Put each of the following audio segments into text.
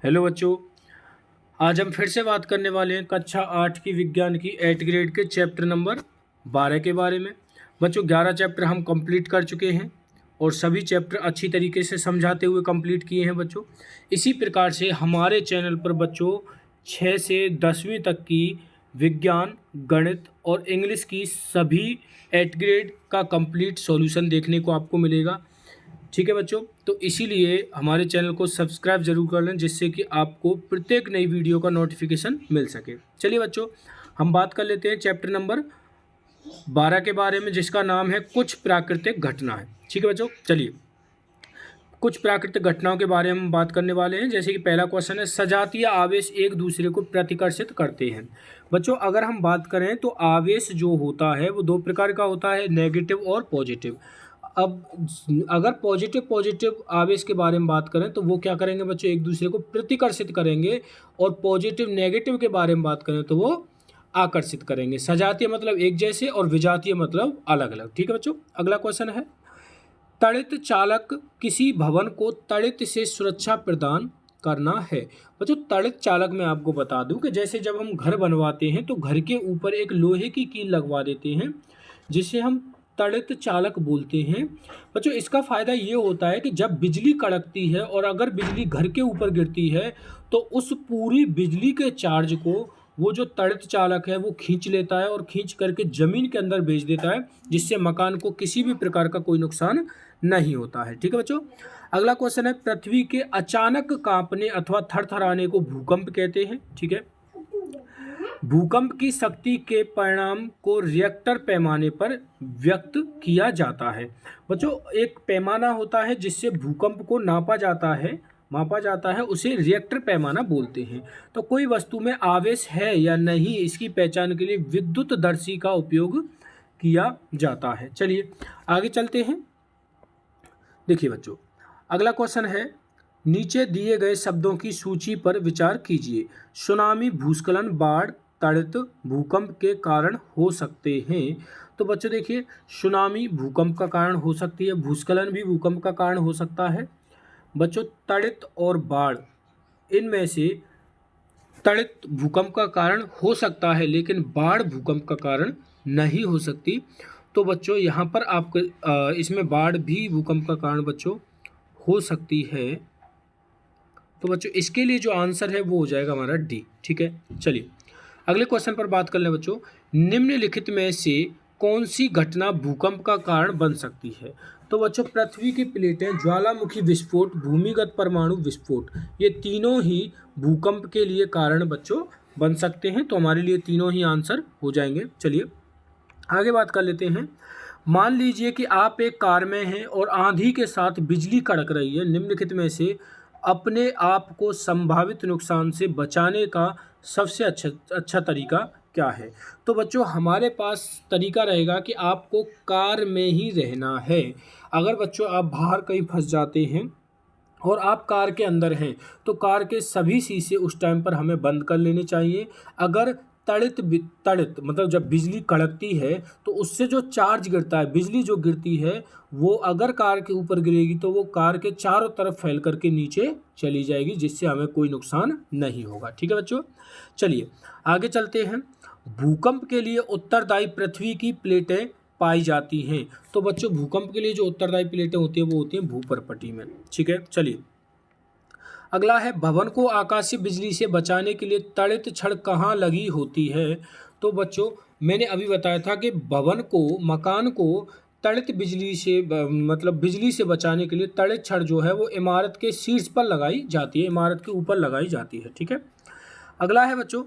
Hello बच्चों। आज हम फिर से बात करने वाले हैं कक्षा 8 की विज्ञान की 8 ग्रेड के चैप्टर नंबर 12 के बारे में। बच्चों 11 चैप्टर हम कंप्लीट कर चुके हैं और सभी चैप्टर अच्छी तरीके से समझाते हुए कंप्लीट किए हैं बच्चों। इसी प्रकार से हमारे चैनल पर बच्चों 6 से 10वीं तक की विज्ञान, गणित और इंग्लिश की सभी 8 ग्रेड का कंप्लीट सॉल्यूशन देखने को आपको मिलेगा। ठीक है बच्चों, तो इसीलिए हमारे चैनल को सब्सक्राइब जरूर कर लें जिससे कि आपको प्रत्येक नई वीडियो का नोटिफिकेशन मिल सके। चलिए बच्चों, हम बात कर लेते हैं चैप्टर नंबर 12 के बारे में, जिसका नाम है कुछ प्राकृतिक घटनाएं। ठीक है बच्चों, चलिए कुछ प्राकृतिक घटनाओं के बारे में हम बात करने वाले हैं। जैसे कि पहला क्वेश्चन है, सजातीय आवेश एक दूसरे को प्रतिकर्षित करते हैं। बच्चों अगर हम बात करें तो आवेश जो होता है वो दो प्रकार का होता है, नेगेटिव और पॉजिटिव। अब अगर पॉजिटिव पॉजिटिव आवेश के बारे में बात करें तो वो क्या करेंगे बच्चों, एक दूसरे को प्रतिकर्षित करेंगे। और पॉजिटिव नेगेटिव के बारे में बात करें तो वो आकर्षित करेंगे। सजातीय मतलब एक जैसे और विजातीय मतलब अलग अलग। ठीक है बच्चों, अगला क्वेश्चन है, तड़ित चालक किसी भवन को तड़ित से सुरक्षा प्रदान करना है। बच्चों तड़ित चालक मैं आपको बता दूं कि जैसे जब हम घर बनवाते हैं तो घर के ऊपर एक लोहे की कील लगवा देते हैं जिसे हम तड़ित चालक बोलते हैं। बच्चों इसका फ़ायदा ये होता है कि जब बिजली कड़कती है और अगर बिजली घर के ऊपर गिरती है तो उस पूरी बिजली के चार्ज को वो जो तड़ित चालक है वो खींच लेता है और खींच करके ज़मीन के अंदर भेज देता है, जिससे मकान को किसी भी प्रकार का कोई नुकसान नहीं होता है। ठीक है बच्चों, अगला क्वेश्चन है, पृथ्वी के अचानक कांपने अथवा थरथराने को भूकंप कहते हैं। ठीक है, भूकंप की शक्ति के परिणाम को रिएक्टर पैमाने पर व्यक्त किया जाता है। बच्चों एक पैमाना होता है जिससे भूकंप को मापा जाता है, उसे रिएक्टर पैमाना बोलते हैं। तो कोई वस्तु में आवेश है या नहीं इसकी पहचान के लिए विद्युत दर्शी का उपयोग किया जाता है। चलिए आगे चलते हैं। देखिए बच्चों, अगला क्वेश्चन है, नीचे दिए गए शब्दों की सूची पर विचार कीजिए। सुनामी, भूस्खलन, बाढ़, तड़ित भूकंप के कारण हो सकते हैं। तो बच्चों देखिए, सुनामी भूकंप का कारण हो सकती है, भूस्खलन भी भूकंप का कारण हो सकता है। बच्चों तड़ित और बाढ़, इनमें से तड़ित भूकंप का कारण हो सकता है लेकिन बाढ़ भूकंप का कारण नहीं हो सकती। तो बच्चों यहाँ पर आपको इसमें बाढ़ भी भूकंप का कारण बच्चों हो सकती है। तो बच्चों इसके लिए जो आंसर है वो हो जाएगा हमारा डी। ठीक है, चलिए अगले क्वेश्चन पर बात कर लें बच्चों। निम्नलिखित में से कौन सी घटना भूकंप का कारण बन सकती है। तो बच्चों पृथ्वी की प्लेटें, ज्वालामुखी विस्फोट, भूमिगत परमाणु विस्फोट, ये तीनों ही भूकंप के लिए कारण बच्चों बन सकते हैं। तो हमारे लिए तीनों ही आंसर हो जाएंगे। चलिए आगे बात कर लेते हैं। मान लीजिए कि आप एक कार में हैं और आंधी के साथ बिजली कड़क रही है। निम्नलिखित में से अपने आप को संभावित नुकसान से बचाने का सबसे अच्छा तरीका क्या है। तो बच्चों हमारे पास तरीका रहेगा कि आपको कार में ही रहना है। अगर बच्चों आप बाहर कहीं फंस जाते हैं और आप कार के अंदर हैं तो कार के सभी शीशे उस टाइम पर हमें बंद कर लेने चाहिए। अगर तड़ित मतलब जब बिजली कड़कती है तो उससे जो चार्ज गिरता है, बिजली जो गिरती है वो अगर कार के ऊपर गिरेगी तो वो कार के चारों तरफ फैल करके नीचे चली जाएगी, जिससे हमें कोई नुकसान नहीं होगा। ठीक है बच्चों, चलिए आगे चलते हैं। भूकंप के लिए उत्तरदायी पृथ्वी की प्लेटें पाई जाती हैं। तो बच्चों भूकंप के लिए जो उत्तरदायी प्लेटें होती हैं वो होती हैं भूपर्पटी में। ठीक है, चलिए अगला है, भवन को आकाशीय बिजली से बचाने के लिए तड़ित छड़ कहाँ लगी होती है। तो बच्चों मैंने अभी बताया था कि मकान को तड़ित बिजली से मतलब बिजली से बचाने के लिए तड़ित छड़ जो है वो इमारत के शीर्ष पर लगाई जाती है, इमारत के ऊपर लगाई जाती है। ठीक है, अगला है बच्चों,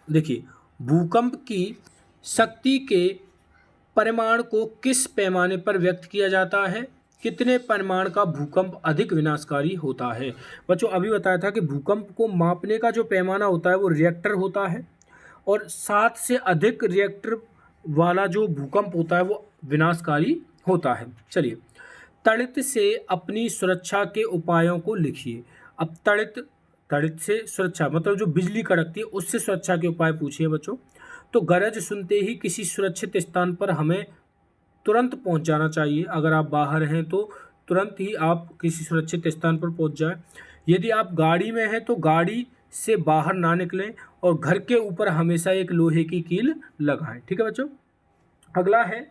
देखिए भूकंप की शक्ति के परिमाण को किस पैमाने पर व्यक्त किया जाता है। कितने परिमाण का भूकंप अधिक विनाशकारी होता है। बच्चों अभी बताया था कि भूकंप को मापने का जो पैमाना होता है वो रिएक्टर होता है और 7 से अधिक रिएक्टर वाला जो भूकंप होता है वो विनाशकारी होता है। चलिए तड़ित से अपनी सुरक्षा के उपायों को लिखिए। अब तड़ित से सुरक्षा मतलब जो बिजली कड़कती है उससे सुरक्षा के उपाय पूछिए बच्चों। तो गरज सुनते ही किसी सुरक्षित स्थान पर हमें तुरंत पहुंच जाना चाहिए। अगर आप बाहर हैं तो तुरंत ही आप किसी सुरक्षित स्थान पर पहुंच जाएं। यदि आप गाड़ी में हैं तो गाड़ी से बाहर ना निकलें और घर के ऊपर हमेशा एक लोहे की कील लगाएं। ठीक है बच्चों। अगला है,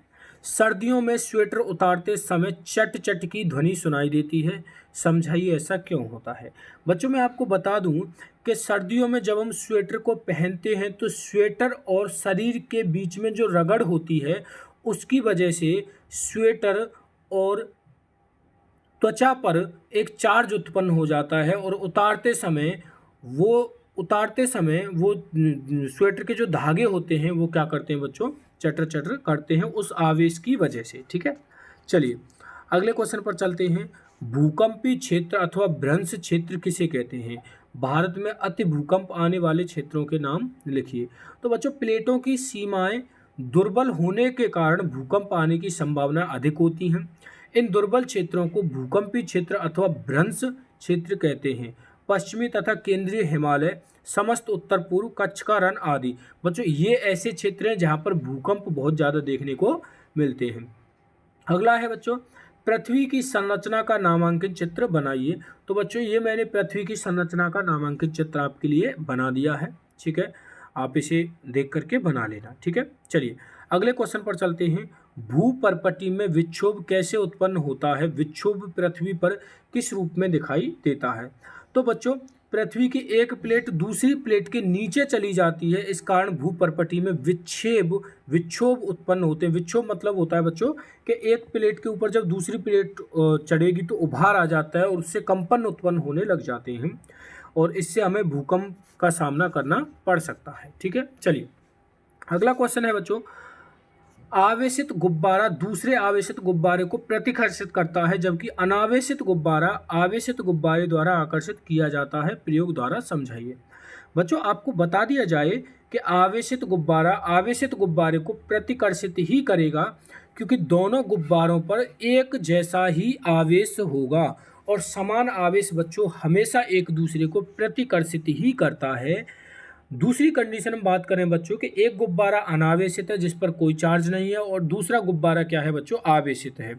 सर्दियों में स्वेटर उतारते समय चट चट की ध्वनि सुनाई देती है, समझाइए ऐसा क्यों होता है। बच्चों मैं आपको बता दूं कि सर्दियों में जब हम स्वेटर को पहनते हैं तो स्वेटर और शरीर के बीच में जो रगड़ होती है उसकी वजह से स्वेटर और त्वचा पर एक चार्ज उत्पन्न हो जाता है और उतारते समय वो स्वेटर के जो धागे होते हैं वो क्या करते हैं बच्चों, चटर चटर करते हैं उस आवेश की वजह से। ठीक है, चलिए अगले क्वेश्चन पर चलते हैं। भूकंपी क्षेत्र अथवा भ्रंश क्षेत्र किसे कहते हैं? भारत में अति भूकंप आने वाले क्षेत्रों के नाम लिखिए। तो बच्चों प्लेटों की सीमाएं दुर्बल होने के कारण भूकंप आने की संभावना अधिक होती हैं। इन दुर्बल क्षेत्रों को भूकंपी क्षेत्र अथवा भ्रंश क्षेत्र कहते हैं। पश्चिमी तथा केंद्रीय हिमालय, समस्त उत्तर पूर्व, कच्छ का रण आदि। बच्चों ये ऐसे क्षेत्र हैं जहां पर भूकंप बहुत ज़्यादा देखने को मिलते हैं। अगला है बच्चों, पृथ्वी की संरचना का नामांकित चित्र बनाइए। तो बच्चों ये मैंने पृथ्वी की संरचना का नामांकित चित्र आपके लिए बना दिया है। ठीक है, आप इसे देख करके बना लेना। ठीक है, चलिए अगले क्वेश्चन पर चलते हैं। भूपर्पटी में विक्षोभ कैसे उत्पन्न होता है? विक्षोभ पृथ्वी पर किस रूप में दिखाई देता है? तो बच्चों पृथ्वी की एक प्लेट दूसरी प्लेट के नीचे चली जाती है, इस कारण भूपर्पटी में विक्षोभ उत्पन्न होते हैं। विक्षोभ मतलब होता है बच्चों कि एक प्लेट के ऊपर जब दूसरी प्लेट चढ़ेगी तो उभार आ जाता है और उससे कंपन उत्पन्न होने लग जाते हैं और इससे हमें भूकंप का सामना करना पड़ सकता है। ठीक है, चलिए अगला क्वेश्चन है बच्चों, आवेशित गुब्बारा दूसरे आवेशित गुब्बारे को प्रतिकर्षित करता है जबकि अनावेशित गुब्बारा आवेशित गुब्बारे द्वारा आकर्षित किया जाता है, प्रयोग द्वारा समझाइए। बच्चों आपको बता दिया जाए कि आवेशित गुब्बारा आवेशित गुब्बारे को प्रतिकर्षित ही करेगा क्योंकि दोनों गुब्बारों पर एक जैसा ही आवेश होगा और समान आवेश बच्चों हमेशा एक दूसरे को प्रतिकर्षित ही करता है। दूसरी कंडीशन हम बात करें बच्चों कि एक गुब्बारा अनावेशित है जिस पर कोई चार्ज नहीं है और दूसरा गुब्बारा क्या है बच्चों, आवेशित है।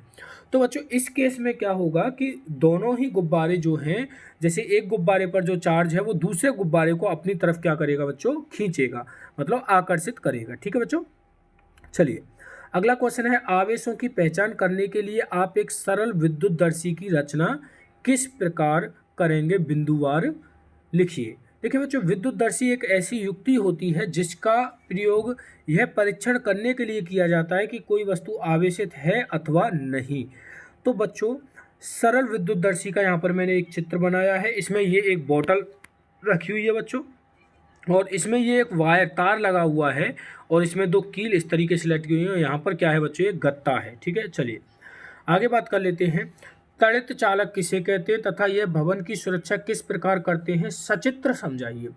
तो बच्चों इस केस में क्या होगा कि दोनों ही गुब्बारे जो हैं, जैसे एक गुब्बारे पर जो चार्ज है वो दूसरे गुब्बारे को अपनी तरफ क्या करेगा बच्चों, खींचेगा, मतलब आकर्षित करेगा। ठीक है बच्चों, चलिए अगला क्वेश्चन है, आवेशों की पहचान करने के लिए आप एक सरल विद्युतदर्शी की रचना किस प्रकार करेंगे, बिंदुवार लिखिए। देखिए बच्चों विद्युतदर्शी एक ऐसी युक्ति होती है जिसका प्रयोग यह परीक्षण करने के लिए किया जाता है कि कोई वस्तु आवेशित है अथवा नहीं। तो बच्चों सरल विद्युतदर्शी का यहाँ पर मैंने एक चित्र बनाया है। इसमें ये एक बोतल रखी हुई है बच्चों और इसमें ये एक वायर तार लगा हुआ है और इसमें दो कील इस तरीके से लटकी हुई है। यहाँ पर क्या है बच्चों, ये गत्ता है। ठीक है, चलिए आगे बात कर लेते हैं। तड़ित चालक किसे कहते हैं तथा यह भवन की सुरक्षा किस प्रकार करते हैं, सचित्र समझाइए।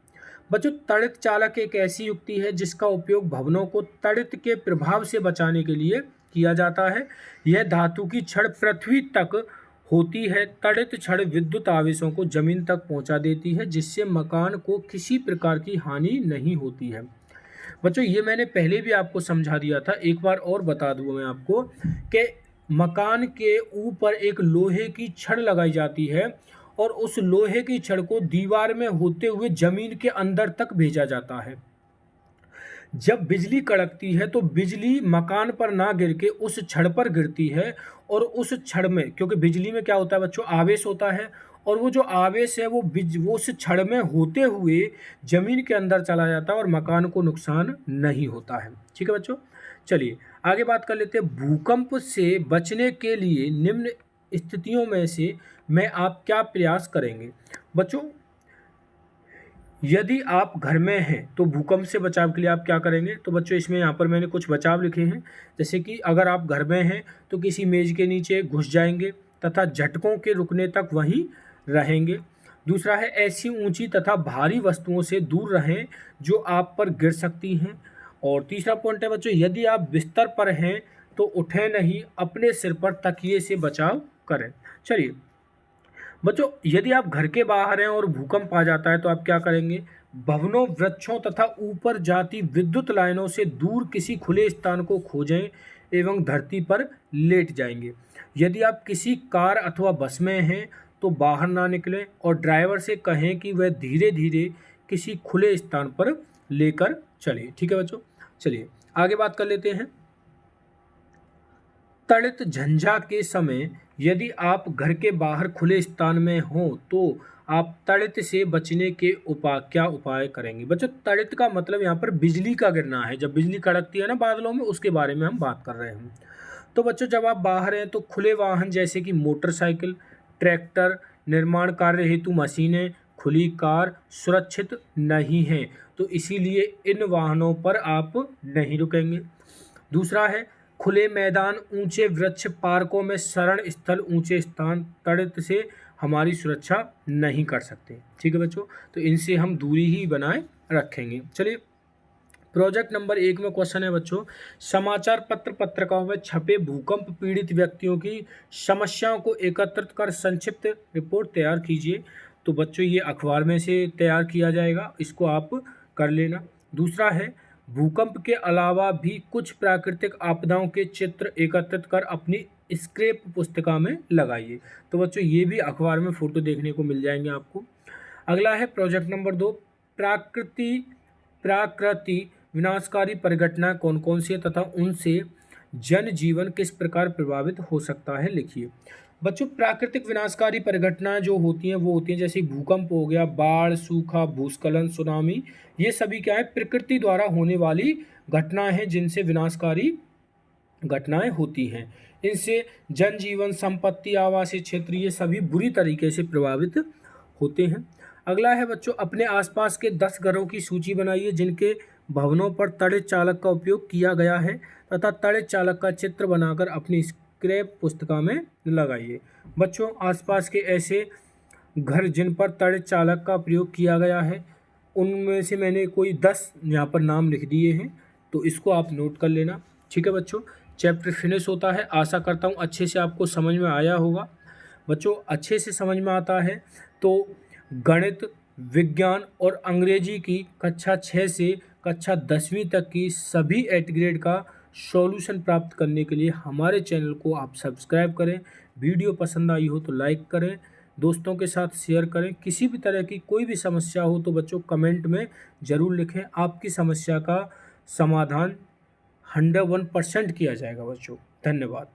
बच्चों तड़ित चालक एक ऐसी युक्ति है जिसका उपयोग भवनों को तड़ित के प्रभाव से बचाने के लिए किया जाता है। यह धातु की छड़ पृथ्वी तक होती है। तड़ित छड़ विद्युत आवेशों को जमीन तक पहुंचा देती है जिससे मकान को किसी प्रकार की हानि नहीं होती है। बच्चों ये मैंने पहले भी आपको समझा दिया था, एक बार और बता दूं मैं आपको कि मकान के ऊपर एक लोहे की छड़ लगाई जाती है और उस लोहे की छड़ को दीवार में होते हुए जमीन के अंदर तक भेजा जाता है। जब बिजली कड़कती है तो बिजली मकान पर ना गिर के उस छड़ पर गिरती है और उस छड़ में, क्योंकि बिजली में क्या होता है बच्चों, आवेश होता है और वो जो आवेश है वो उस छड़ में होते हुए जमीन के अंदर चला जाता है और मकान को नुकसान नहीं होता है। ठीक है बच्चों, चलिए आगे बात कर लेते हैं। भूकंप से बचने के लिए निम्न स्थितियों में से मैं आप क्या प्रयास करेंगे। बच्चों यदि आप घर में हैं तो भूकंप से बचाव के लिए आप क्या करेंगे। तो बच्चों इसमें यहाँ पर मैंने कुछ बचाव लिखे हैं, जैसे कि अगर आप घर में हैं तो किसी मेज के नीचे घुस जाएंगे तथा झटकों के रुकने तक वहीं रहेंगे। दूसरा है ऐसी ऊंची तथा भारी वस्तुओं से दूर रहें जो आप पर गिर सकती हैं। और तीसरा पॉइंट है बच्चों, यदि आप बिस्तर पर हैं तो उठें नहीं, अपने सिर पर तकिए से बचाव करें। चलिए बच्चों यदि आप घर के बाहर हैं और भूकंप आ जाता है तो आप क्या करेंगे। भवनों, वृक्षों तथा ऊपर जाती विद्युत लाइनों से दूर किसी खुले स्थान को खोजें एवं धरती पर लेट जाएंगे। यदि आप किसी कार अथवा बस में हैं तो बाहर ना निकलें और ड्राइवर से कहें कि वह धीरे धीरे किसी खुले स्थान पर लेकर चले। ठीक है बच्चों, चलिए आगे बात कर लेते हैं। तड़ित झंझा के समय यदि आप घर के बाहर खुले स्थान में हो तो आप तड़ित से बचने के क्या उपाय करेंगे। बच्चों तड़ित का मतलब यहाँ पर बिजली का गिरना है, जब बिजली कड़कती है ना बादलों में, उसके बारे में हम बात कर रहे हैं। तो बच्चों जब आप बाहर हैं तो खुले वाहन जैसे कि मोटरसाइकिल, ट्रैक्टर, निर्माण कार्य हेतु मशीनें, खुली कार सुरक्षित नहीं हैं, तो इसीलिए इन वाहनों पर आप नहीं रुकेंगे। दूसरा है खुले मैदान, ऊंचे वृक्ष, पार्कों में शरण स्थल, ऊंचे स्थान तड़ित से हमारी सुरक्षा नहीं कर सकते। ठीक है बच्चों, तो इनसे हम दूरी ही बनाए रखेंगे। चलिए प्रोजेक्ट नंबर 1 में क्वेश्चन है बच्चों, समाचार पत्र पत्रिकाओं में छपे भूकंप पीड़ित व्यक्तियों की समस्याओं को एकत्रित कर संक्षिप्त रिपोर्ट तैयार कीजिए। तो बच्चों ये अखबार में से तैयार किया जाएगा, इसको आप कर लेना। दूसरा है भूकंप के अलावा भी कुछ प्राकृतिक आपदाओं के चित्र एकत्रित कर अपनी स्क्रैप पुस्तिका में लगाइए। तो बच्चों ये भी अखबार में फोटो देखने को मिल जाएंगे आपको। अगला है प्रोजेक्ट नंबर 2, प्राकृति विनाशकारी परिघटनाएं कौन कौन सी है तथा उनसे जनजीवन किस प्रकार प्रभावित हो सकता है, लिखिए। बच्चों प्राकृतिक विनाशकारी परिघटनाएं जो होती हैं वो होती हैं जैसे भूकंप हो गया, बाढ़, सूखा, भूस्खलन, सुनामी, ये सभी क्या है प्रकृति द्वारा होने वाली घटनाएं हैं जिनसे विनाशकारी घटनाएं होती हैं। इनसे जनजीवन, संपत्ति, आवासीय क्षेत्र ये सभी बुरी तरीके से प्रभावित होते हैं। अगला है बच्चों अपने आसपास के 10 घरों की सूची बनाइए जिनके भवनों पर तड़ित चालक का उपयोग किया गया है तथा तड़ित चालक का चित्र बनाकर अपनी स्क्रैप पुस्तिका में लगाइए। बच्चों आसपास के ऐसे घर जिन पर तड़ित चालक का प्रयोग किया गया है उनमें से मैंने कोई 10 यहाँ पर नाम लिख दिए हैं, तो इसको आप नोट कर लेना। ठीक है बच्चों, चैप्टर फिनिश होता है। आशा करता हूँ अच्छे से आपको समझ में आया होगा। बच्चों अच्छे से समझ में आता है तो गणित, विज्ञान और अंग्रेजी की कक्षा 6 से कक्षा 10वीं तक की सभी 8 ग्रेड का सॉल्यूशन प्राप्त करने के लिए हमारे चैनल को आप सब्सक्राइब करें। वीडियो पसंद आई हो तो लाइक करें, दोस्तों के साथ शेयर करें। किसी भी तरह की कोई भी समस्या हो तो बच्चों कमेंट में ज़रूर लिखें, आपकी समस्या का समाधान 101% किया जाएगा बच्चों। धन्यवाद।